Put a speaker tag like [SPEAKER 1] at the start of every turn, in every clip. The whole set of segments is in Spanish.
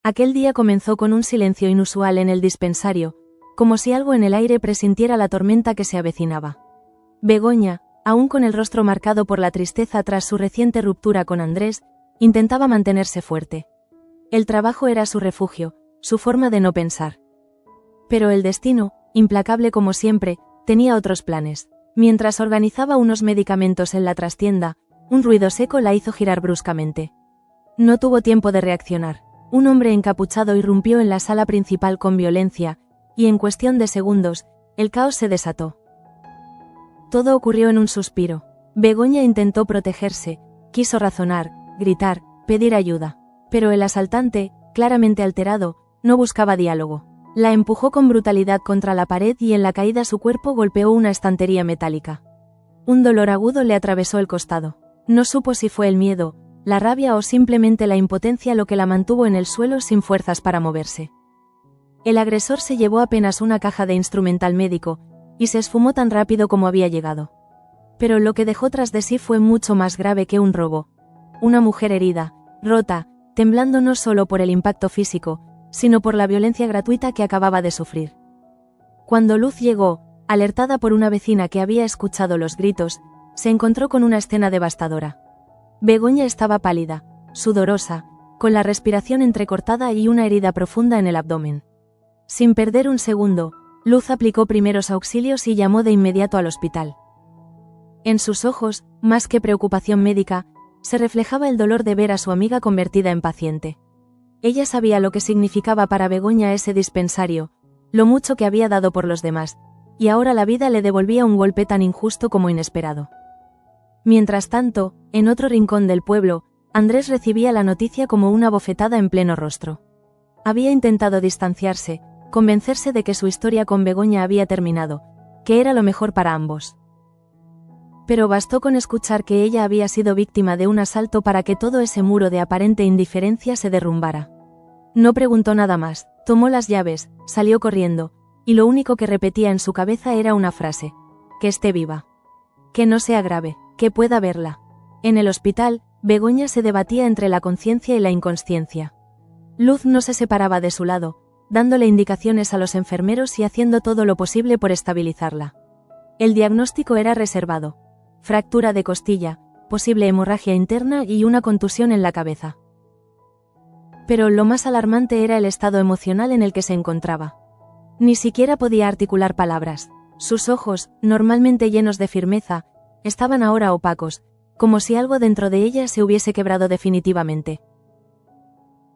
[SPEAKER 1] Aquel día comenzó con un silencio inusual en el dispensario, como si algo en el aire presintiera la tormenta que se avecinaba. Begoña, aún con el rostro marcado por la tristeza tras su reciente ruptura con Andrés, intentaba mantenerse fuerte. El trabajo era su refugio, su forma de no pensar. Pero el destino, implacable como siempre, tenía otros planes. Mientras organizaba unos medicamentos en la trastienda, un ruido seco la hizo girar bruscamente. No tuvo tiempo de reaccionar. Un hombre encapuchado irrumpió en la sala principal con violencia, y en cuestión de segundos, el caos se desató. Todo ocurrió en un suspiro. Begoña intentó protegerse, quiso razonar, gritar, pedir ayuda. Pero el asaltante, claramente alterado, no buscaba diálogo. La empujó con brutalidad contra la pared y en la caída su cuerpo golpeó una estantería metálica. Un dolor agudo le atravesó el costado. No supo si fue el miedo, la rabia o simplemente la impotencia lo que la mantuvo en el suelo sin fuerzas para moverse. El agresor se llevó apenas una caja de instrumental médico, y se esfumó tan rápido como había llegado. Pero lo que dejó tras de sí fue mucho más grave que un robo. Una mujer herida, rota, temblando no solo por el impacto físico, sino por la violencia gratuita que acababa de sufrir. Cuando Luz llegó, alertada por una vecina que había escuchado los gritos, se encontró con una escena devastadora. Begoña estaba pálida, sudorosa, con la respiración entrecortada y una herida profunda en el abdomen. Sin perder un segundo, Luz aplicó primeros auxilios y llamó de inmediato al hospital. En sus ojos, más que preocupación médica, se reflejaba el dolor de ver a su amiga convertida en paciente. Ella sabía lo que significaba para Begoña ese dispensario, lo mucho que había dado por los demás, y ahora la vida le devolvía un golpe tan injusto como inesperado. Mientras tanto, en otro rincón del pueblo, Andrés recibía la noticia como una bofetada en pleno rostro. Había intentado distanciarse, convencerse de que su historia con Begoña había terminado, que era lo mejor para ambos. Pero bastó con escuchar que ella había sido víctima de un asalto para que todo ese muro de aparente indiferencia se derrumbara. No preguntó nada más, tomó las llaves, salió corriendo, y lo único que repetía en su cabeza era una frase: que esté viva. Que no sea grave, que pueda verla. En el hospital, Begoña se debatía entre la conciencia y la inconsciencia. Luz no se separaba de su lado, dándole indicaciones a los enfermeros y haciendo todo lo posible por estabilizarla. El diagnóstico era reservado: fractura de costilla, posible hemorragia interna y una contusión en la cabeza. Pero lo más alarmante era el estado emocional en el que se encontraba. Ni siquiera podía articular palabras. Sus ojos, normalmente llenos de firmeza, estaban ahora opacos, como si algo dentro de ella se hubiese quebrado definitivamente.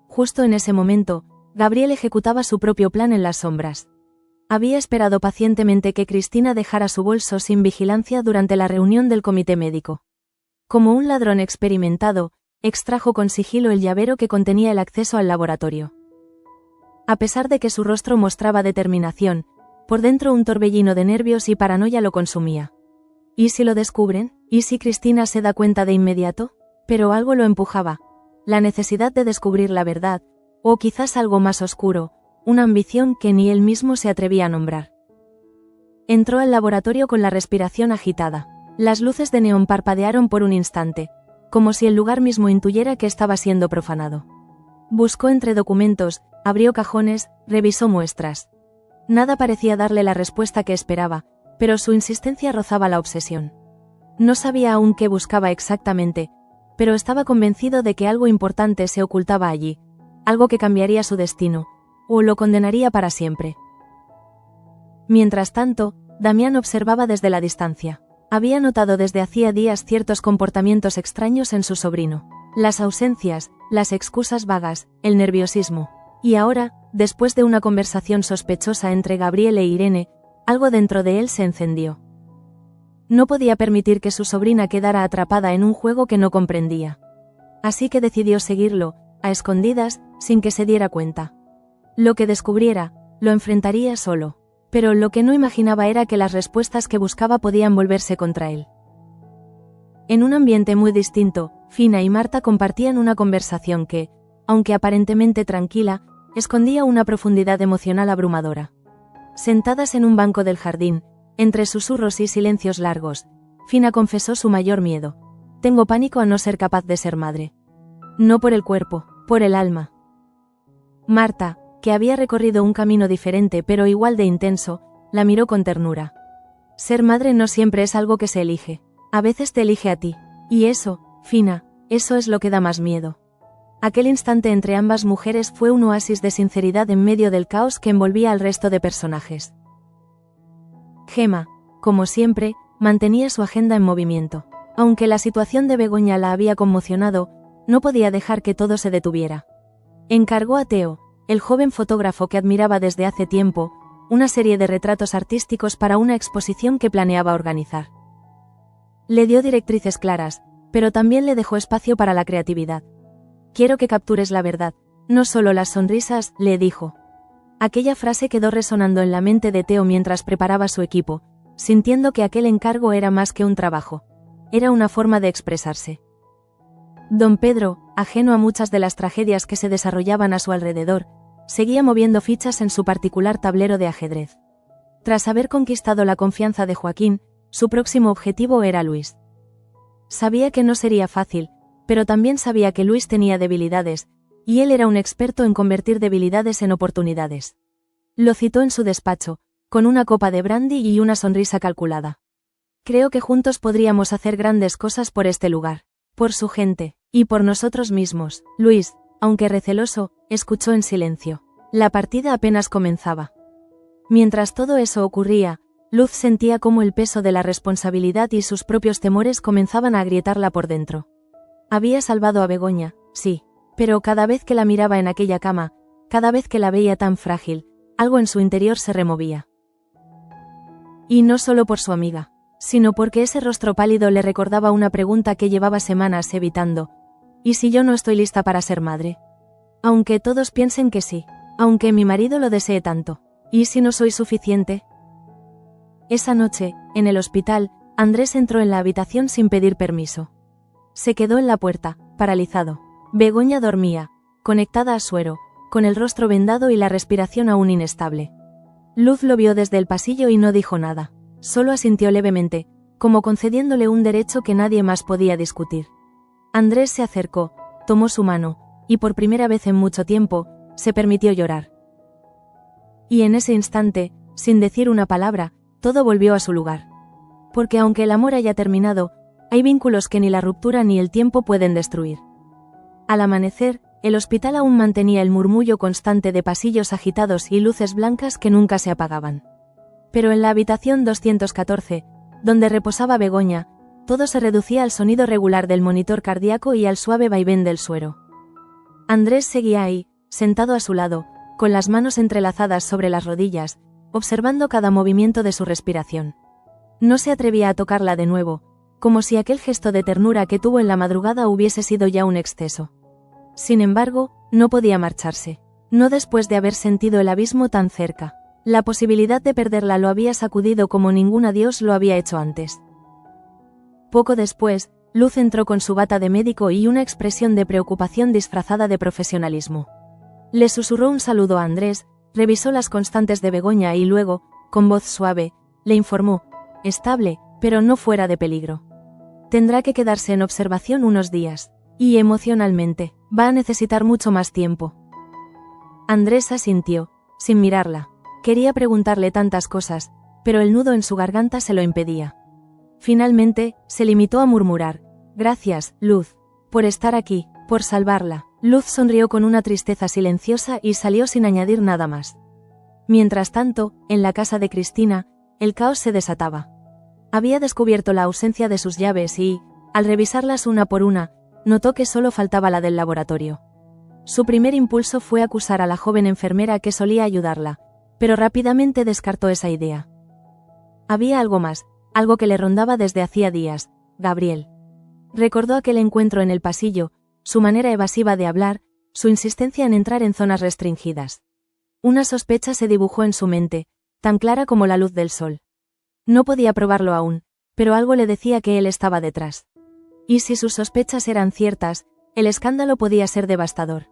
[SPEAKER 1] Justo en ese momento, Gabriel ejecutaba su propio plan en las sombras. Había esperado pacientemente que Cristina dejara su bolso sin vigilancia durante la reunión del comité médico. Como un ladrón experimentado, extrajo con sigilo el llavero que contenía el acceso al laboratorio. A pesar de que su rostro mostraba determinación, por dentro un torbellino de nervios y paranoia lo consumía. ¿Y si lo descubren? ¿Y si Cristina se da cuenta de inmediato? Pero algo lo empujaba. La necesidad de descubrir la verdad, o quizás algo más oscuro, una ambición que ni él mismo se atrevía a nombrar. Entró al laboratorio con la respiración agitada. Las luces de neón parpadearon por un instante, como si el lugar mismo intuyera que estaba siendo profanado. Buscó entre documentos, abrió cajones, revisó muestras. Nada parecía darle la respuesta que esperaba, pero su insistencia rozaba la obsesión. No sabía aún qué buscaba exactamente, pero estaba convencido de que algo importante se ocultaba allí, algo que cambiaría su destino, o lo condenaría para siempre. Mientras tanto, Damián observaba desde la distancia. Había notado desde hacía días ciertos comportamientos extraños en su sobrino. Las ausencias, las excusas vagas, el nerviosismo. Y ahora, después de una conversación sospechosa entre Gabriel e Irene, algo dentro de él se encendió. No podía permitir que su sobrina quedara atrapada en un juego que no comprendía. Así que decidió seguirlo, a escondidas, sin que se diera cuenta. Lo que descubriera, lo enfrentaría solo. Pero lo que no imaginaba era que las respuestas que buscaba podían volverse contra él. En un ambiente muy distinto, Fina y Marta compartían una conversación que, aunque aparentemente tranquila, escondía una profundidad emocional abrumadora. Sentadas en un banco del jardín, entre susurros y silencios largos, Fina confesó su mayor miedo: tengo pánico a no ser capaz de ser madre. No por el cuerpo, por el alma. Marta, que había recorrido un camino diferente pero igual de intenso, la miró con ternura. Ser madre no siempre es algo que se elige. A veces te elige a ti. Y eso, Fina, eso es lo que da más miedo. Aquel instante entre ambas mujeres fue un oasis de sinceridad en medio del caos que envolvía al resto de personajes. Gemma, como siempre, mantenía su agenda en movimiento. Aunque la situación de Begoña la había conmocionado, no podía dejar que todo se detuviera. Encargó a Theo, el joven fotógrafo que admiraba desde hace tiempo, una serie de retratos artísticos para una exposición que planeaba organizar. Le dio directrices claras, pero también le dejó espacio para la creatividad. Quiero que captures la verdad, no solo las sonrisas, le dijo. Aquella frase quedó resonando en la mente de Theo mientras preparaba su equipo, sintiendo que aquel encargo era más que un trabajo. Era una forma de expresarse. Don Pedro, ajeno a muchas de las tragedias que se desarrollaban a su alrededor, seguía moviendo fichas en su particular tablero de ajedrez. Tras haber conquistado la confianza de Joaquín, su próximo objetivo era Luis. Sabía que no sería fácil, pero también sabía que Luis tenía debilidades, y él era un experto en convertir debilidades en oportunidades. Lo citó en su despacho, con una copa de brandy y una sonrisa calculada. Creo que juntos podríamos hacer grandes cosas por este lugar, por su gente, y por nosotros mismos. Luis, aunque receloso, escuchó en silencio. La partida apenas comenzaba. Mientras todo eso ocurría, Luz sentía cómo el peso de la responsabilidad y sus propios temores comenzaban a agrietarla por dentro. Había salvado a Begoña, sí, pero cada vez que la miraba en aquella cama, cada vez que la veía tan frágil, algo en su interior se removía. Y no solo por su amiga, sino porque ese rostro pálido le recordaba una pregunta que llevaba semanas evitando. ¿Y si yo no estoy lista para ser madre? Aunque todos piensen que sí, aunque mi marido lo desee tanto. ¿Y si no soy suficiente? Esa noche, en el hospital, Andrés entró en la habitación sin pedir permiso. Se quedó en la puerta, paralizado. Begoña dormía, conectada a suero, con el rostro vendado y la respiración aún inestable. Luz lo vio desde el pasillo y no dijo nada. Solo asintió levemente, como concediéndole un derecho que nadie más podía discutir. Andrés se acercó, tomó su mano, y por primera vez en mucho tiempo, se permitió llorar. Y en ese instante, sin decir una palabra, todo volvió a su lugar. Porque aunque el amor haya terminado, hay vínculos que ni la ruptura ni el tiempo pueden destruir. Al amanecer, el hospital aún mantenía el murmullo constante de pasillos agitados y luces blancas que nunca se apagaban. Pero en la habitación 214, donde reposaba Begoña, todo se reducía al sonido regular del monitor cardíaco y al suave vaivén del suero. Andrés seguía ahí, sentado a su lado, con las manos entrelazadas sobre las rodillas, observando cada movimiento de su respiración. No se atrevía a tocarla de nuevo, como si aquel gesto de ternura que tuvo en la madrugada hubiese sido ya un exceso. Sin embargo, no podía marcharse, no después de haber sentido el abismo tan cerca. La posibilidad de perderla lo había sacudido como ningún adiós lo había hecho antes. Poco después, Luz entró con su bata de médico y una expresión de preocupación disfrazada de profesionalismo. Le susurró un saludo a Andrés, revisó las constantes de Begoña y luego, con voz suave, le informó, estable, pero no fuera de peligro. Tendrá que quedarse en observación unos días, y emocionalmente, va a necesitar mucho más tiempo. Andrés asintió, sin mirarla. Quería preguntarle tantas cosas, pero el nudo en su garganta se lo impedía. Finalmente, se limitó a murmurar, gracias, Luz, por estar aquí, por salvarla. Luz sonrió con una tristeza silenciosa y salió sin añadir nada más. Mientras tanto, en la casa de Cristina, el caos se desataba. Había descubierto la ausencia de sus llaves y, al revisarlas una por una, notó que solo faltaba la del laboratorio. Su primer impulso fue acusar a la joven enfermera que solía ayudarla, pero rápidamente descartó esa idea. Había algo más, algo que le rondaba desde hacía días, Gabriel. Recordó aquel encuentro en el pasillo, su manera evasiva de hablar, su insistencia en entrar en zonas restringidas. Una sospecha se dibujó en su mente, tan clara como la luz del sol. No podía probarlo aún, pero algo le decía que él estaba detrás. Y si sus sospechas eran ciertas, el escándalo podía ser devastador.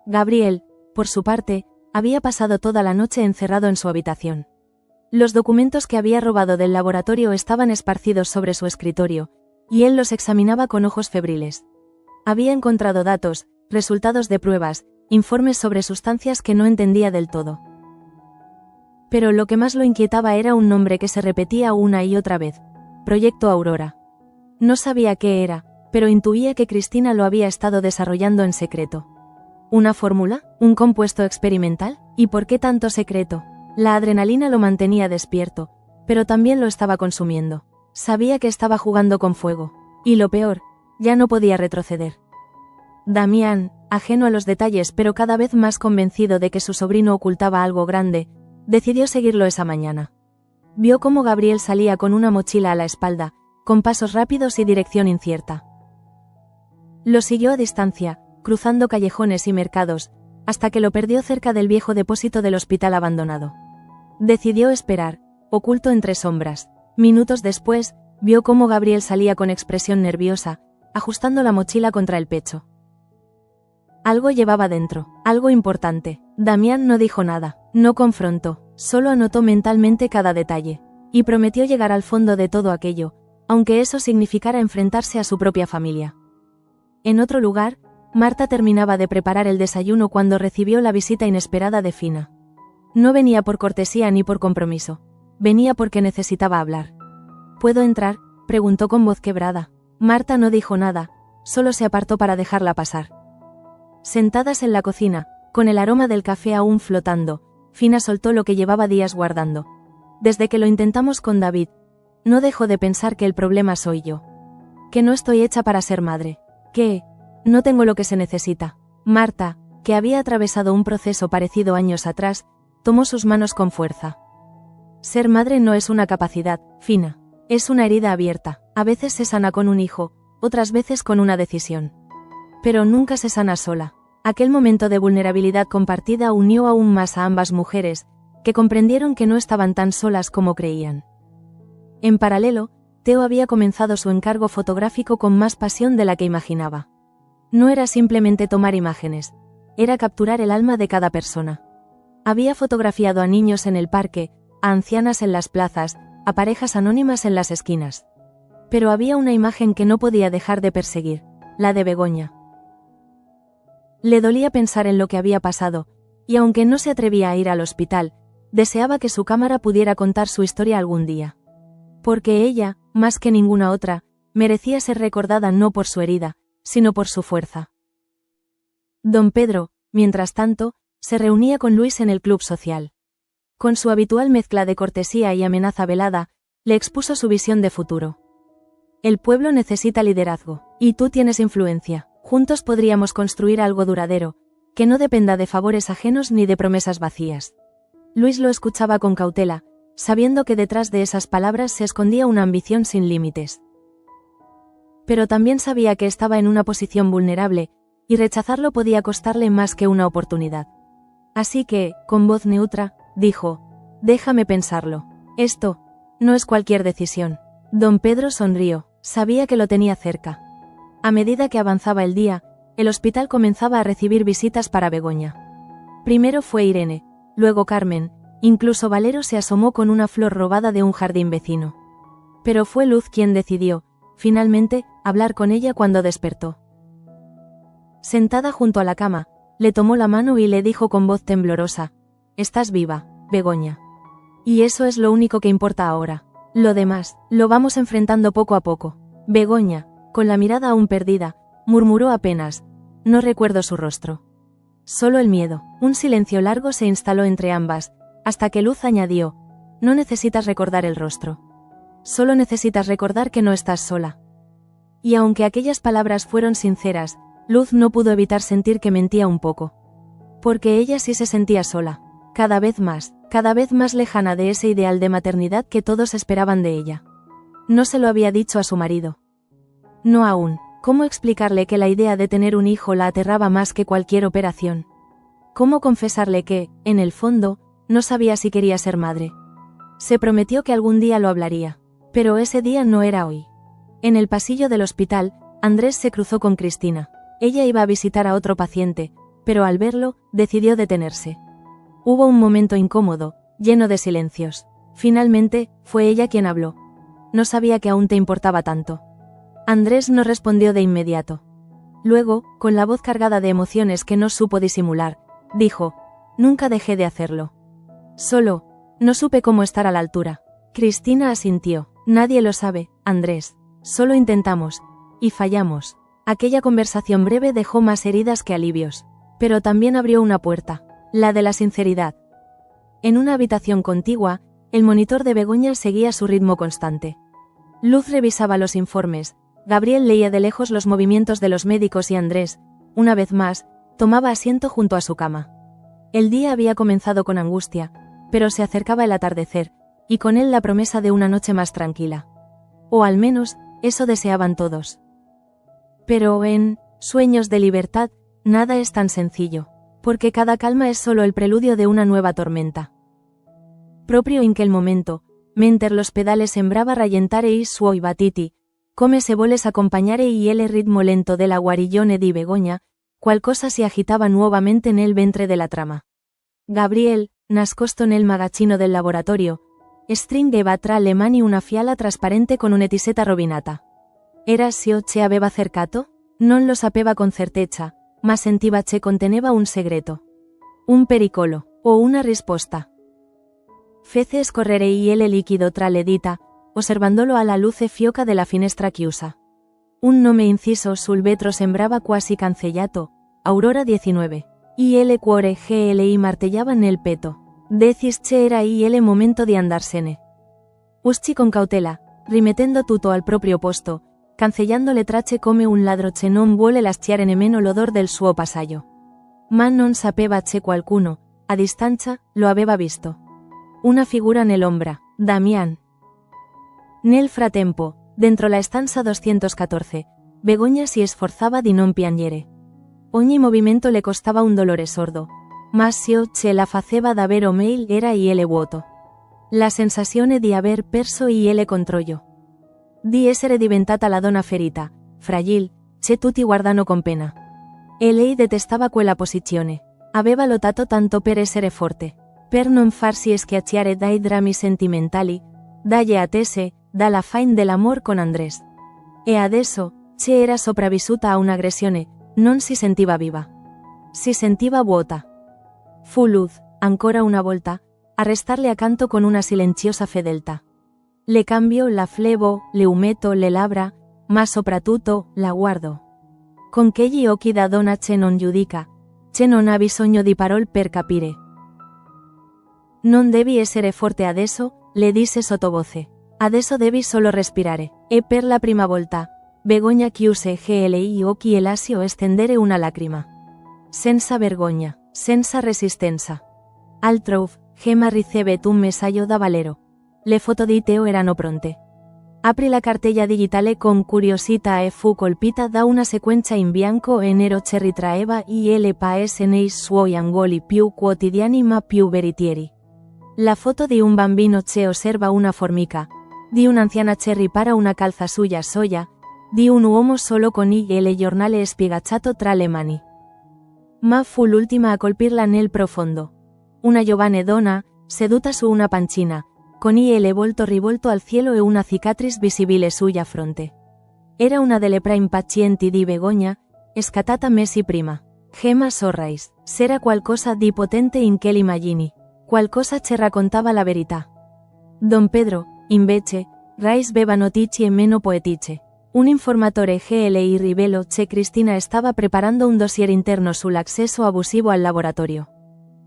[SPEAKER 1] Gabriel, por su parte, había pasado toda la noche encerrado en su habitación. Los documentos que había robado del laboratorio estaban esparcidos sobre su escritorio, y él los examinaba con ojos febriles. Había encontrado datos, resultados de pruebas, informes sobre sustancias que no entendía del todo. Pero lo que más lo inquietaba era un nombre que se repetía una y otra vez: Proyecto Aurora. No sabía qué era, pero intuía que Cristina lo había estado desarrollando en secreto. ¿Una fórmula? ¿Un compuesto experimental? ¿Y por qué tanto secreto? La adrenalina lo mantenía despierto, pero también lo estaba consumiendo. Sabía que estaba jugando con fuego. Y lo peor, ya no podía retroceder. Damián, ajeno a los detalles pero cada vez más convencido de que su sobrino ocultaba algo grande, decidió seguirlo esa mañana. Vio cómo Gabriel salía con una mochila a la espalda, con pasos rápidos y dirección incierta. Lo siguió a distancia, cruzando callejones y mercados, hasta que lo perdió cerca del viejo depósito del hospital abandonado. Decidió esperar, oculto entre sombras. Minutos después, vio cómo Gabriel salía con expresión nerviosa, ajustando la mochila contra el pecho. Algo llevaba dentro, algo importante. Damián no dijo nada, no confrontó, solo anotó mentalmente cada detalle, y prometió llegar al fondo de todo aquello, aunque eso significara enfrentarse a su propia familia. En otro lugar, Marta terminaba de preparar el desayuno cuando recibió la visita inesperada de Fina. No venía por cortesía ni por compromiso, venía porque necesitaba hablar. ¿Puedo entrar?, preguntó con voz quebrada. Marta no dijo nada, solo se apartó para dejarla pasar. Sentadas en la cocina, con el aroma del café aún flotando, Fina soltó lo que llevaba días guardando. Desde que lo intentamos con David, no dejo de pensar que el problema soy yo. Que no estoy hecha para ser madre. Que no tengo lo que se necesita. Marta, que había atravesado un proceso parecido años atrás, tomó sus manos con fuerza. Ser madre no es una capacidad, Fina. Es una herida abierta. A veces se sana con un hijo, otras veces con una decisión. Pero nunca se sana sola. Aquel momento de vulnerabilidad compartida unió aún más a ambas mujeres, que comprendieron que no estaban tan solas como creían. En paralelo, Teo había comenzado su encargo fotográfico con más pasión de la que imaginaba. No era simplemente tomar imágenes, era capturar el alma de cada persona. Había fotografiado a niños en el parque, a ancianas en las plazas, a parejas anónimas en las esquinas. Pero había una imagen que no podía dejar de perseguir, la de Begoña. Le dolía pensar en lo que había pasado, y aunque no se atrevía a ir al hospital, deseaba que su cámara pudiera contar su historia algún día. Porque ella, más que ninguna otra, merecía ser recordada no por su herida, sino por su fuerza. Don Pedro, mientras tanto, se reunía con Luis en el club social. Con su habitual mezcla de cortesía y amenaza velada, le expuso su visión de futuro. El pueblo necesita liderazgo, y tú tienes influencia. Juntos podríamos construir algo duradero, que no dependa de favores ajenos ni de promesas vacías. Luis lo escuchaba con cautela, sabiendo que detrás de esas palabras se escondía una ambición sin límites. Pero también sabía que estaba en una posición vulnerable, y rechazarlo podía costarle más que una oportunidad. Así que, con voz neutra, dijo: «Déjame pensarlo. Esto no es cualquier decisión». Don Pedro sonrió, sabía que lo tenía cerca. A medida que avanzaba el día, el hospital comenzaba a recibir visitas para Begoña. Primero fue Irene, luego Carmen, incluso Valero se asomó con una flor robada de un jardín vecino. Pero fue Luz quien decidió, finalmente, hablar con ella cuando despertó. Sentada junto a la cama, le tomó la mano y le dijo con voz temblorosa: «Estás viva, Begoña. Y eso es lo único que importa ahora. Lo demás, lo vamos enfrentando poco a poco». Begoña, con la mirada aún perdida, murmuró apenas: «No recuerdo su rostro». Solo el miedo. Un silencio largo se instaló entre ambas, hasta que Luz añadió: «No necesitas recordar el rostro. Solo necesitas recordar que no estás sola». Y aunque aquellas palabras fueron sinceras, Luz no pudo evitar sentir que mentía un poco. Porque ella sí se sentía sola, cada vez más lejana de ese ideal de maternidad que todos esperaban de ella. No se lo había dicho a su marido. No aún. ¿Cómo explicarle que la idea de tener un hijo la aterraba más que cualquier operación? ¿Cómo confesarle que, en el fondo, no sabía si quería ser madre? Se prometió que algún día lo hablaría, pero ese día no era hoy. En el pasillo del hospital, Andrés se cruzó con Cristina. Ella iba a visitar a otro paciente, pero al verlo, decidió detenerse. Hubo un momento incómodo, lleno de silencios. Finalmente, fue ella quien habló. «No sabía que aún te importaba tanto». Andrés no respondió de inmediato. Luego, con la voz cargada de emociones que no supo disimular, dijo: «Nunca dejé de hacerlo. Solo, no supe cómo estar a la altura». Cristina asintió. «Nadie lo sabe, Andrés. Solo intentamos. Y fallamos». Aquella conversación breve dejó más heridas que alivios. Pero también abrió una puerta. La de la sinceridad. En una habitación contigua, el monitor de Begoña seguía su ritmo constante. Luz revisaba los informes, Gabriel leía de lejos los movimientos de los médicos y Andrés, una vez más, tomaba asiento junto a su cama. El día había comenzado con angustia, pero se acercaba el atardecer, y con él la promesa de una noche más tranquila. O al menos, eso deseaban todos. Pero en Sueños de Libertad, nada es tan sencillo, porque cada calma es solo el preludio de una nueva tormenta. Proprio in quel momento, mentre l'ospedale sembrava rallentare i suoi battiti, come se voles accompagnare il ritmo lento della guarigione di Begoña, qualcosa si agitava nuovamente nel ventre della trama. Gabriel, nascosto nel magazzino del laboratorio, stringeva tra le mani una fiala trasparente con un'etisetta robinata. Era Sio che aveva cercato? Non lo sapeva con certezza, ma sentiva che conteneva un segreto. Un pericolo, o una risposta. Fece scorrere il liquido tra le dita, osservandolo alla luce fioca della finestra chiusa. Un nome inciso sul vetro sembrava quasi cancellato, Aurora 19. Il cuore gli martellava nel petto. Decis che era il momento di andarsene. Uscì con cautela, rimettendo tutto al proprio posto, cancellando le tracce come un ladro che non vuole lasciare nemmeno l'odor del suo passaggio. Ma non sapeva che qualcuno, a distanza, lo aveva visto. Una figura nell'ombra, Damián. Nel frattempo, dentro la stanza 214, Begoña si sforzava di non piangere. Ogni movimento le costava un dolore sordo, ma ciò che la faceva davvero meglio era il vuoto. La sensazione di aver perso il controllo. Di essere diventata la donna ferita, fragile, che tutti guardano con pena. E lei detestava quella posizione. Aveva lottato tanto per essere forte, per non farsi schiacciare dai drammi sentimentali, dalle attese, dalla faine dell'amor con Andrés. E adesso, che era sopravvissuta a un'aggressione, non si sentiva viva. Si sentiva vuota. Fu Luz, ancora una volta, a restarle accanto con una silenziosa fedeltà. Le cambio, la flevo, le umetto, le labbra, ma soprattutto, la guardo. Con quegli occhi da donna che non giudica, che non ha bisogno di parole per capire. Non devi essere forte adesso, le disse sottovoce. Adesso devi solo respirare. E per la prima volta, Begoña chiuse gli occhi e lasciò stendere una lacrima. Senza vergogna, senza resistenza. Altrove, Gemma ricevette un messaggio da Valero. Le foto di Teo erano pronte. Aprì la cartella digitale con curiosità e fu colpita da una sequenza in bianco e nero che ritraeva il paese nei suoi angoli più quotidiani ma più veritieri. La foto di un bambino che osserva una formica, di un'anziana che ripara una calzasulla soia, di un uomo solo con il giornale spiegacciato tra le mani. Ma fu l'ultima a colpirla nel profondo. Una giovane donna, seduta su una pancina, con il volto rivolto al cielo e una cicatrice visibile sulla fronte. Era una delle prime pazienti di Begoña, scattata mesi prima. Gemma Sorrais, c'era qualcosa di potente in quell'immagini, qualcosa che raccontava la verità. Don Pedro, invece, riceveva notizie meno poetiche. Un informatore gli rivelò che Cristina stava preparando un dossier interno sull'accesso abusivo al laboratorio.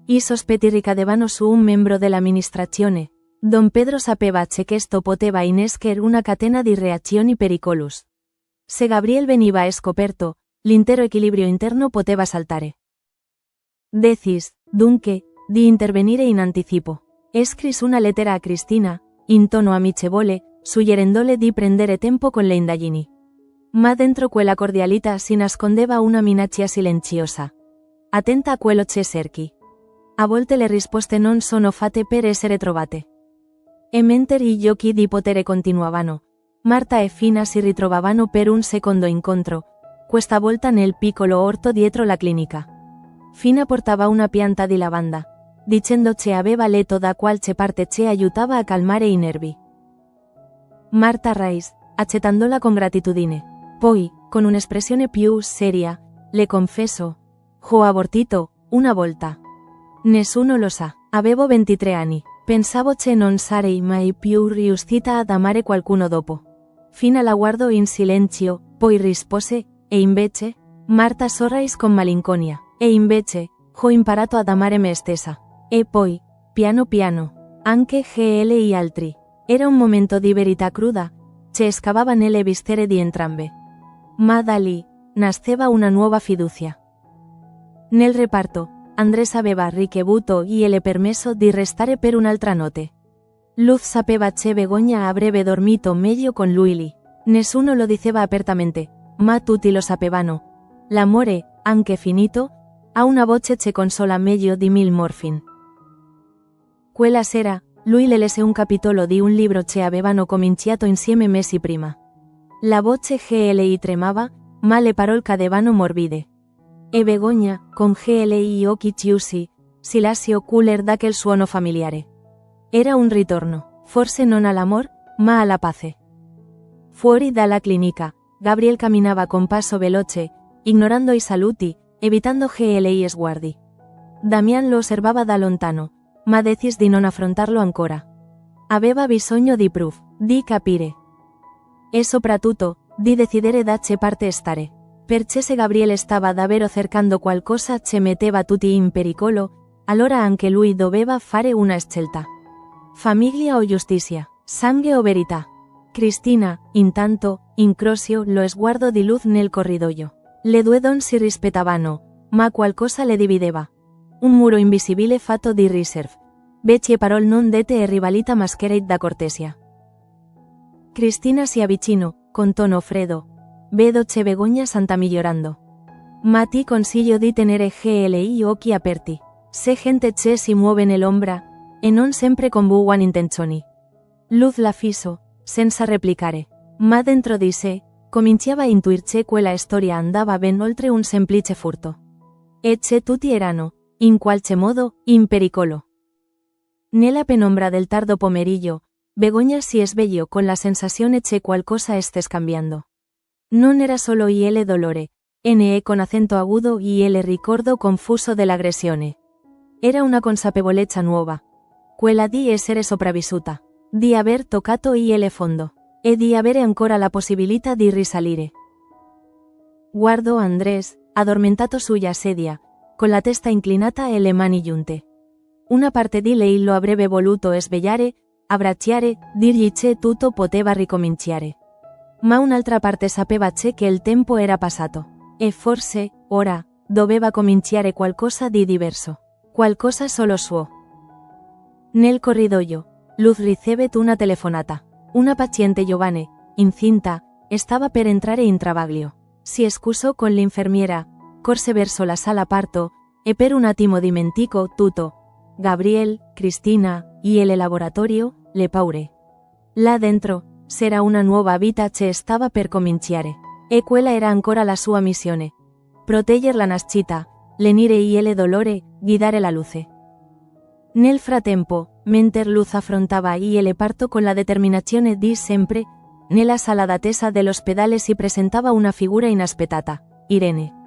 [SPEAKER 1] I sospetti ricadevano su un membro dell'amministrazione. Don Pedro sapeva che questo poteva innescare una catena di reazioni pericolose. Se Gabriel veniva scoperto, l'intero equilibrio interno poteva saltare. Decis, dunque, di intervenire in anticipo. Scris una lettera a Cristina, in tono amichevole, suggerendole di prendere tempo con le indagini. Ma dentro quella cordialità si nascondeva una minaccia silenziosa. Attenta a quello che cerchi. A volte le risposte non sono fatte per essere trovate. E mentre i giochi di potere continuavano, Marta e Fina si ritrovavano per un secondo incontro, questa volta nel piccolo orto dietro la clinica. Fina portava una pianta di lavanda, dicendo che aveva letto da qualche parte che aiutava a calmare i nervi. Marta rise, accettandola con gratitudine. Poi, con un'espressione più seria, le confesso, ho abortito, una volta. Nessuno lo sa. Avevo 23 anni. Pensavo che non sarei mai più riuscita ad amare qualcuno dopo. Fina la guardò in silenzio, poi rispose, e invece, Marta sorrise con malinconia, e invece, ho imparato ad amare me stessa. E poi, piano piano, anche GL e altri. Era un momento di verità cruda, che scavava nelle viscere di entrambe. Ma da lì, nasceva una nuova fiducia. Nel reparto, Andrés aveva ricevuto il permesso di restare per un'altra notte. Luz sapeva che Begoña avrebbe dormito meglio con lui lì. Nessuno lo diceva apertamente, ma tutti lo sapevano. L'amore, anche finito, ha una voce che consola meglio di 1000 morfine. Quella sera, lui le lesse un capitolo di un libro che avevano cominciato insieme mesi prima. La voce GLI tremava, ma le parole cadevano morbide. E Begoña, con GLI occhi chiusi, si lasciò culler da quel suono familiare. Era un ritorno, forse non all'amor, ma alla pace. Fuori dalla clinica, Gabriel camminava con passo veloce, ignorando i saluti, evitando GLI sguardi. Damián lo osservava da lontano, ma decis di non affrontarlo ancora. Aveva bisogno di proof, di capire. E soprattutto, di decidere da che parte stare. Perché se Gabriel stava davvero cercando qualcosa che metteva tutti in pericolo, allora anche lui doveva fare una scelta. Famiglia o giustizia, sangue o verità. Cristina, intanto, incroció lo sguardo di Luz nel corridoio. Le due donne si rispettavano, ma qualcosa le divideva. Un muro invisibile fatto di riserve. Vecchie parole non dette e rivalità mascherate da cortesia. Cristina si avvicinò, con tono freddo. Vedo che Begoña sta migliorando. Ma ti consiglio di tenere GLI occhi aperti. Se gente che si muove nell'ombra, e non sempre con buone intenzioni. Luz la fiso, senza replicare. Ma dentro di sé, cominciava a intuire che quella storia andava ben oltre un semplice furto. E che tutti erano, in qualche modo, in pericolo. Nella penombra del tardo pomeriggio, Begoña si svegliò con la sensazione che qualcosa stesse cambiando. Non era solo il dolore, NE con accento agudo y il ricordo confuso dell'aggressione. Era una consapevolezza nuova. Quella di essere sopravvissuta, di aver toccato il fondo, e di avere ancora la possibilità di risalire. Guardò Andrés, addormentato sulla sedia, con la testa inclinata e le mani giunte. Una parte di lei lo avrebbe voluto svegliare, abbracciare, dirgli che tutto poteva ricominciare. Ma un'altra parte sapeva che il tempo era passato, e forse, ora, doveva cominciare qualcosa di diverso. Qualcosa solo suo. Nel corridoio, Luz ricevette una telefonata. Una paziente giovane, incinta, stava per entrare in travaglio. Si scusò con l'infermiera, corse verso la sala parto, e per un attimo dimenticò tutto. Gabriel, Cristina, y il laboratorio, le paure. Là dentro, c'era una nuova vita che stava per cominciare. E quella era ancora la sua missione. Proteggere la nascita, lenire il dolore, guidare la luce. Nel frattempo, mentre Luz affrontava il parto con la determinazione di sempre, nella sala d'attesa dell'ospedale si presentava una figura inaspettata, Irene.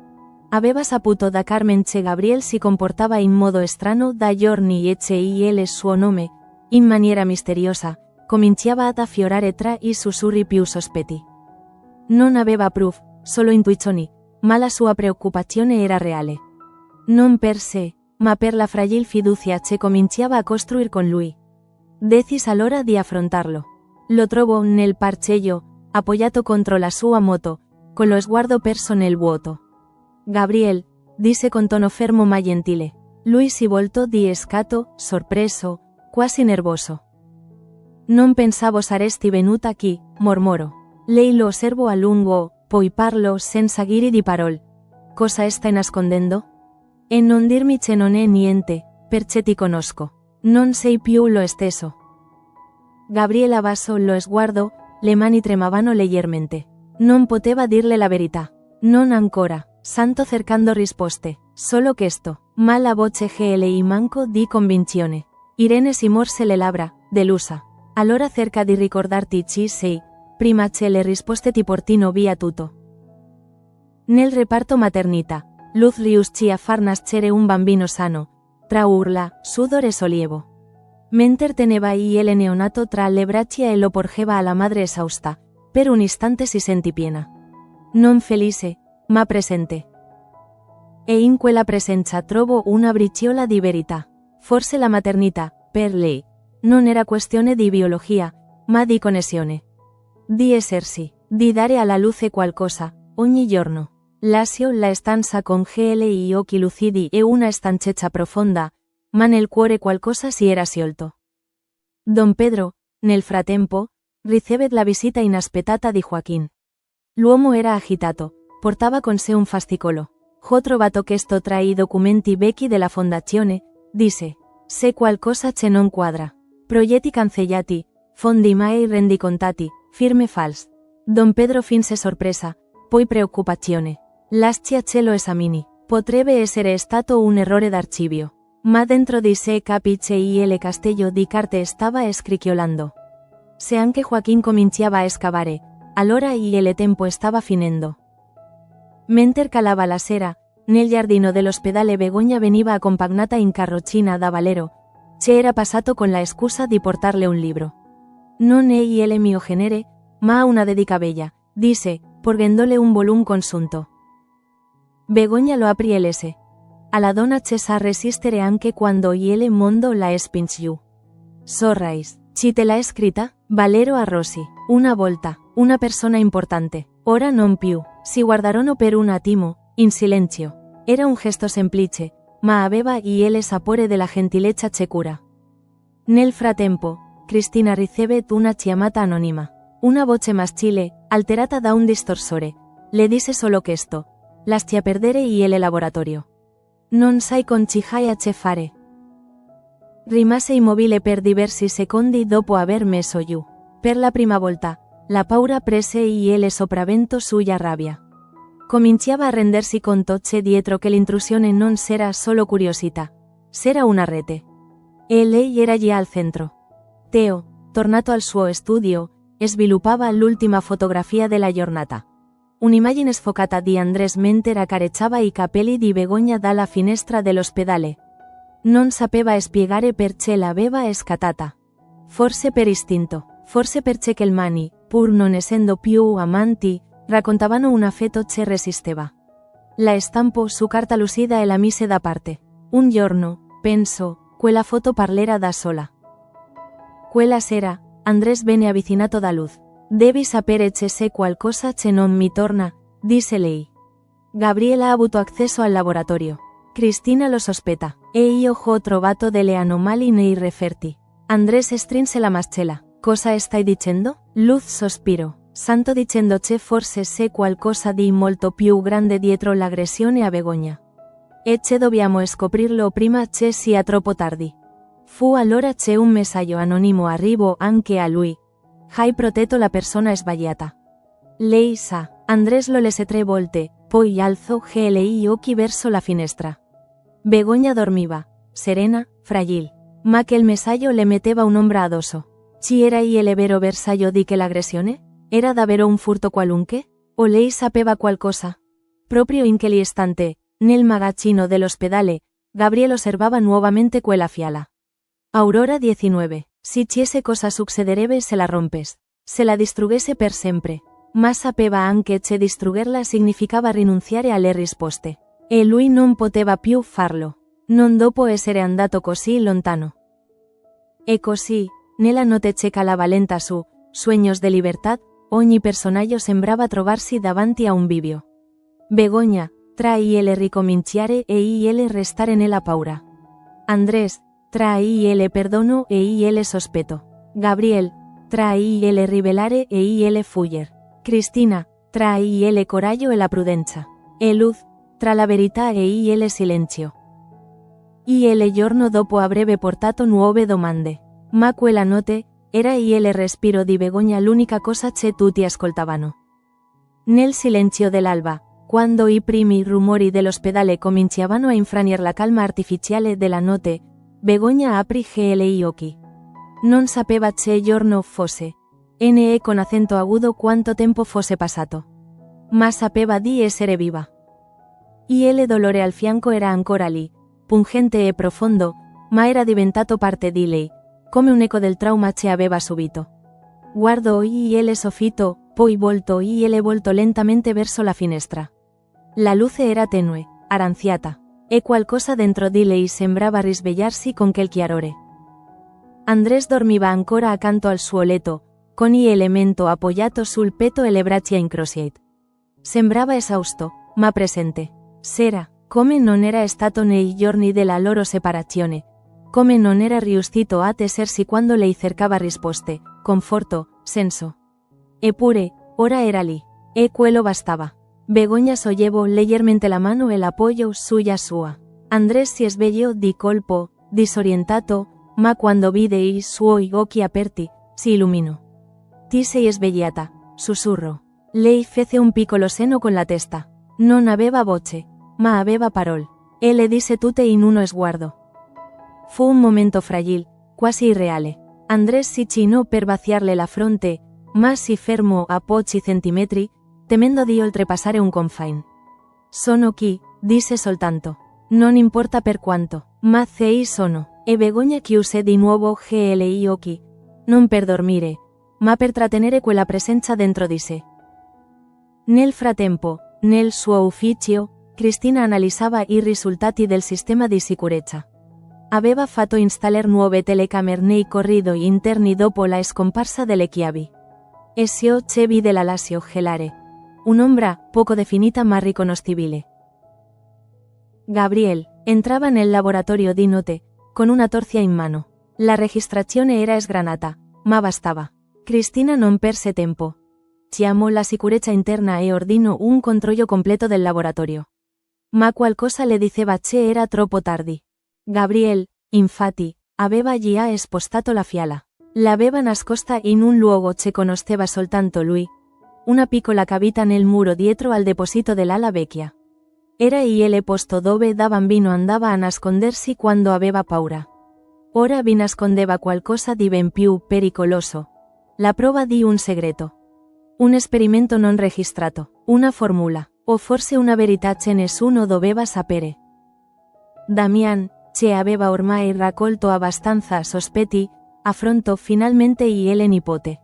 [SPEAKER 1] Aveva saputo da Carmen che Gabriel si comportava in modo strano da giorni e che il suo nome, in maniera misteriosa, cominciava ad affiorare tra i sussurri più sospetti. Non aveva proof, solo intuizioni, ma la sua preoccupazione era reale. Non per sé, ma per la fragile fiducia che cominciava a costruire con lui. Decis allora di affrontarlo. Lo trovò nel parcheggio, appoggiato contro la sua moto, con lo sguardo perso nel vuoto. Gabriel, disse con tono fermo ma gentile. Lui si voltò di scatto, sorpreso, quasi nervoso. Non pensavo saresti venuta qui, mormorò. Lei lo osservò a lungo, poi parlò senza giri di parole. Cosa stai nascondendo? E non dirmi che non è niente, perché ti conosco. Non sei più lo stesso. Gabriel abbassò lo sguardo, le mani tremavano leggermente. Non poteva dirle la verità. Non ancora. Santo cercando risposte. Solo questo. Ma la voce GLI manco di convinzione. Irene si morse le labbra, delusa. Allora cerca di ricordarti chi sei, prima che le risposte ti portino via tutto. Nel reparto maternita, luz riuscì far nascere un bambino sano, tra urla, sudore e sollievo. Mentre teneva il neonato tra le braccia e lo porgeva alla madre esausta, per un istante si sentì piena. Non felice, ma presente. E in quella presenza trovò una briciola di verità. Forse la maternità, per lei, non era questione di biologia, ma di connessione. Di essersi, di dare alla luce qualcosa, ogni giorno. Lasciò la stanza con gli occhi lucidi e una stanchezza profonda, ma nel cuore qualcosa si era sciolto. Don Pedro, nel frattempo, riceve la visita inaspettata di Joaquín. L'uomo era agitato, portava con sé un fascicolo. Ho trovato questo tra i documenti vecchi della fondazione, disse. Se qualcosa che non quadra. Progetti cancellati, fondi mai rendicontati, firme fals. Don Pedro finse sorpresa, poi preoccupazione. Lascia ce lo esamini. Potrebbe essere stato un errore d'archivio. Ma dentro di sé capice il castello di carte stava scricchiolando. Se anche Joaquín cominciava a scavare, allora il tempo stava finendo. Mentre calava la sera, nel giardino dell'ospedale Begoña veniva accompagnata in carrozzina da Valero, che era passato con la scusa di portarle un libro. Non è il mio genere, ma una dedica bella, disse, porgendole un volume consunto. Begoña lo aprì e lese. Alla donna che sa resistere anche quando il mondo la spinge. Sorrise, ci te l'ha scritta? Valero a Rossi. Una volta, una persona importante, ora non più. Si guardarono per un attimo, in silenzio. Era un gesto semplice, ma aveva il sapore della gentilezza che cura. Nel frattempo, Cristina riceve una chiamata anonima. Una voce maschile, alterata da un distorsore, le dice solo questo. Lascia perdere il laboratorio. Non sai con chi hai a che fare. Rimase immobile per diversi secondi dopo aver messo giù. Per la prima volta, la paura prese il sopravvento sulla rabbia. Cominciava a rendersi conto che dietro che l'intrusione non era solo curiosità, c'era una rete. E lei era già al centro. Teo, tornato al suo studio, sviluppava l'ultima fotografia della giornata. Un'immagine sfocata di Andrés mentre accarezzava i capelli di Begoña dalla finestra dell'ospedale. Non sapeva spiegare perché l'aveva scattata. Forse per istinto, forse perché che il mani, pur non essendo più amanti, raccontavano un affetto che resisteva. La stampò su carta lucida e la mise da parte. Un giorno, pensò, quella foto parlerà da sola. Quella sera, Andrés venne avvicinato da luz. Devi sapere che se qualcosa che non mi torna, disse lei. Gabriela ha avuto accesso al laboratorio. Cristina lo sospetta, e io ho trovato delle anomalie nei referti. Andrés strinse la mascella. Cosa stai dicendo? Luz sospirò. Santo dicendo che forse c'è qualcosa di molto più grande dietro l'aggressione a Begoña. E che dobbiamo scoprirlo prima che sia troppo tardi. Fu allora che un messaggio anonimo arrivò anche a lui. Hai protetto la persona sbagliata. Lei sa. Andrés lo lese 3 volte, poi alzò gli occhi verso la finestra. Begoña dormiva, serena, fragile. Ma che il messaggio le metteva un'ombra addosso. Ci era il vero bersaglio di che l'aggressione? Era davvero un furto qualunque? O lei sapeva qualcosa? Proprio in quell'istante, nel magazzino dell'ospedale, Gabriel osservava nuovamente quella fiala. Aurora 19. Si chiese cosa succederebbe se la rompes. Se la distruggesse per sempre. Ma sapeva anche che distruggerla significava rinunciare alle risposte. E lui non poteva più farlo. Non dopo essere andato così lontano. E così, nella notte che calava lenta su Sueños de libertad, ogni personaggio sembrava trovarsi davanti a un bivio. Begoña, tra il ricominciare e il restare nella paura. Andrés, tra il perdono e il sospetto. Gabriel, tra il rivelare e il fugger. Cristina, tra il coraggio e la prudenza. E Luz, tra la verità e il silenzio. Il giorno dopo avrebbe portato nuove domande. Ma quella notte, era il respiro di Begoña l'unica cosa che tutti ascoltavano. Nel silenzio dell'alba, quando i primi rumori dell'ospedale cominciavano a infranire la calma artificiale della notte, Begoña aprì gli occhi. Non sapeva che giorno fosse. Ne con accento agudo quanto tempo fosse passato. ma sapeva di essere viva. E il dolore al fianco era ancora lì, pungente e profondo, ma era diventato parte di lei, come un eco del trauma che aveva subito. Guardò il soffitto, poi voltò voltò lentamente verso la finestra. La luce era tenue, aranziata, e qualcosa dentro di lei sembrava risvegliarsi con quel chiarore. Andrés dormiva ancora accanto al suo letto, con il mento appoggiato sul petto e le braccia incrociate. Sembrava esausto, ma presente. Sera, come non era stato nei giorni della loro separazione, come non era riuscito a tesersi quando lei cercava risposte, conforto, senso. Eppure, ora era lì, e quello bastava. Begoña sollevò leggermente la mano e l'appoggiò sulla sua. Andrés si svegliò di colpo, disorientato, ma quando vide i suoi occhi aperti, si illuminò. Ti sei svegliata, sussurrò. Lei fece un piccolo seno con la testa. Non aveva voce, ma aveva parole. E le disse tutte in uno sguardo. Fu un momento fragile, quasi irreale. Andrés si chinò per vaciarle la fronte, ma si fermò a pochi centimetri, temendo di oltrepassare un confine. Sono qui, disse soltanto. Non importa per quanto, ma sei sono. E Begoña chiuse di nuovo gli occhi, non per dormire, ma per trattenere quella presenza dentro di sé. Nel frattempo, nel suo ufficio, Cristina analizzava i risultati del sistema di sicurezza. Aveva fatto installare nuove telecamere nei corridoi interni dopo la scomparsa delle chiavi. E si vide la lasciò gelare. Un'ombra, poco definita ma riconoscibile. Gabriel entrava nel laboratorio di notte, con una torcia in mano. La registrazione era sgranata, ma bastava. Cristina non perse tempo. Chiamò la sicurezza interna e ordinò un controllo completo del laboratorio. Ma qualcosa le diceva che era troppo tardi. Gabriel, infatti, aveva già spostato la fiala. L'aveva nascosta in un luogo che conosceva soltanto lui. Una piccola cavità nel muro dietro al deposito dell'ala vecchia. Era il posto dove da bambino andava a nascondersi quando aveva paura. Ora vi nascondeva qualcosa di ben più pericoloso. La prova di un segreto. Un esperimento non registrato, una formula, o forse una verità che nessuno doveva sapere. Damián, che aveva ormai raccolto abbastanza sospetti, affrontò finalmente il nipote.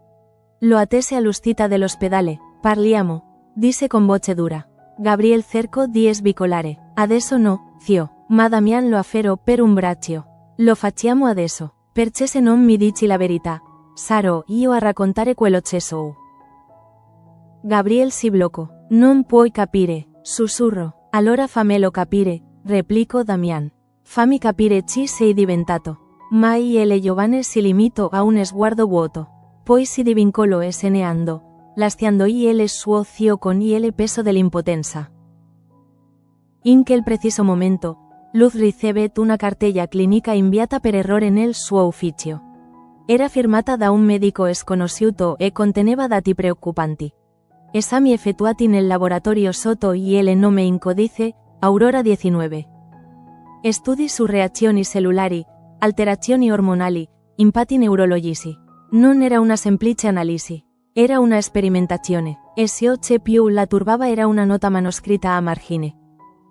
[SPEAKER 1] Lo attese all'uscita dell'ospedale. Parliamo, disse con voce dura. Gabriel cercò di svicolare. Adesso no, zio, ma Damián lo afferrò per un braccio. Lo facciamo adesso, perché se non mi dici la verità, sarò io a raccontare quello che so. Gabriel si bloccò. Non puoi capire, sussurrò. Allora fammelo capire, replicò Damián. Fammi capire chi sei diventato. Ma il giovane si limitò a un sguardo vuoto. Poi si divincolò e se ne andò, lasciando il suo zio con il peso dell'impotenza. In quel preciso momento, Luz ricevette una cartella clinica inviata per errore nel suo ufficio. Era firmata da un medico sconosciuto e conteneva dati preoccupanti. Esami effettuati nel laboratorio sotto il nome in codice, Aurora 19. Studi su reazioni cellulari, alterazioni ormonali, impatti neurologici. Non era una semplice analisi. Era una sperimentazione, e ciò che più la turbava era una nota manoscritta a margine.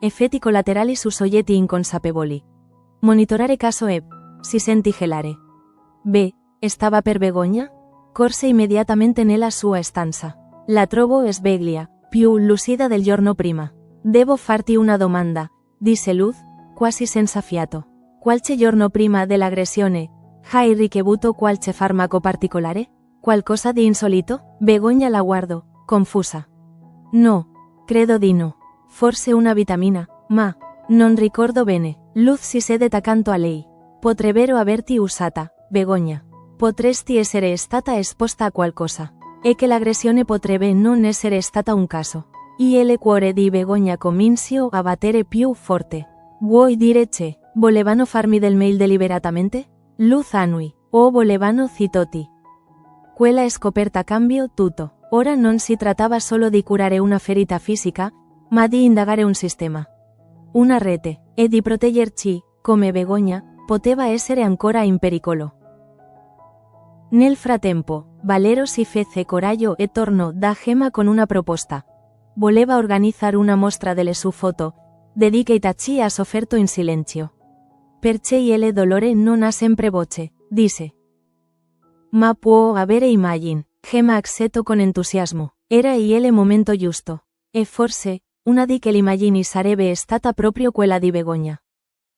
[SPEAKER 1] Effetti collaterali su soggetti inconsapevoli. Monitorare caso e, si sentì gelare. B. Stava per Begoña? Corse immediatamente nella sua stanza. La trovò sveglia, più lucida del giorno prima. Devo farti una domanda, disse Luz, quasi senza fiato. Qualche giorno prima dell'aggressione, hai ricevuto qualche farmaco particolare? Qualcosa di insolito? Begoña la guardò, confusa. No, credo di no. Forse una vitamina, ma non ricordo bene. Luz si sedette accanto a lei. Potrebbero averti usata, Begoña. Potresti essere stata esposta a qualcosa. E che l'aggressione potrebbe non essere stata un caso. Il cuore di Begoña cominciò a battere più forte. Vuoi dire che volevano farmi del mail deliberatamente? Luz annui. O volevano zitoti. Quella scoperta cambiò tutto. Ora non si trattava solo di curare una ferita fisica, ma di indagare un sistema. Una rete, e di proteggerci, come Begoña, poteva essere ancora in pericolo. Nel frattempo, Valero si fece coraggio e tornò da Gemma con una proposta. voleva organizzare una mostra delle sue foto, dedicate a sofferto in silenzio. Perché il dolore non ha sempre voce, disse. Ma può avere immagine, Gemma accetto con entusiasmo. Era il momento giusto. E forse, una di che l'immagini sarebbe stata proprio quella di Begoña.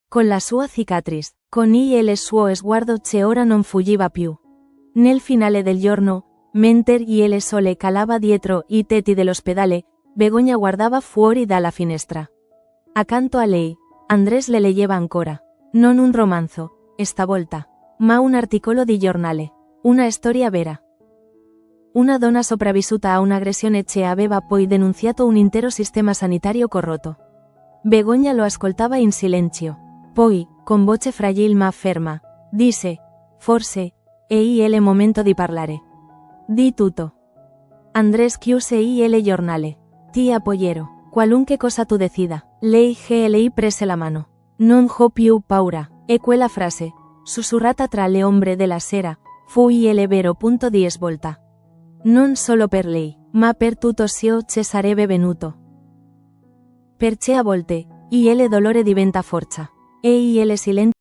[SPEAKER 1] Con la sua cicatrice, con il suo sguardo che ora non fuggiva più. Nel finale del giorno, mentre il sole calava dietro i tetti dell'ospedale, Begoña guardava fuori dalla finestra. Accanto a lei, Andrés le leggeva ancora. Non un romanzo, stavolta, ma un articolo di giornale. Una storia vera. Una donna sopravvissuta a un'aggressione che aveva poi denunciato un intero sistema sanitario corrotto. Begoña lo ascoltava in silenzio. Poi, con voce fragile ma ferma, disse, forse, è il momento di parlare. Di tutto. Andrés chiuse il giornale. Ti appoggerò, qualunque cosa tu decida. Lei prese la mano. Non ho più paura. E quella frase, sussurrata tra le ombre della sera, fu il vero punto di svolta. Non solo per lei, ma per tutto ciò che sarebbe venuto. Perché a volte, il dolore diventa forza. E il silenzio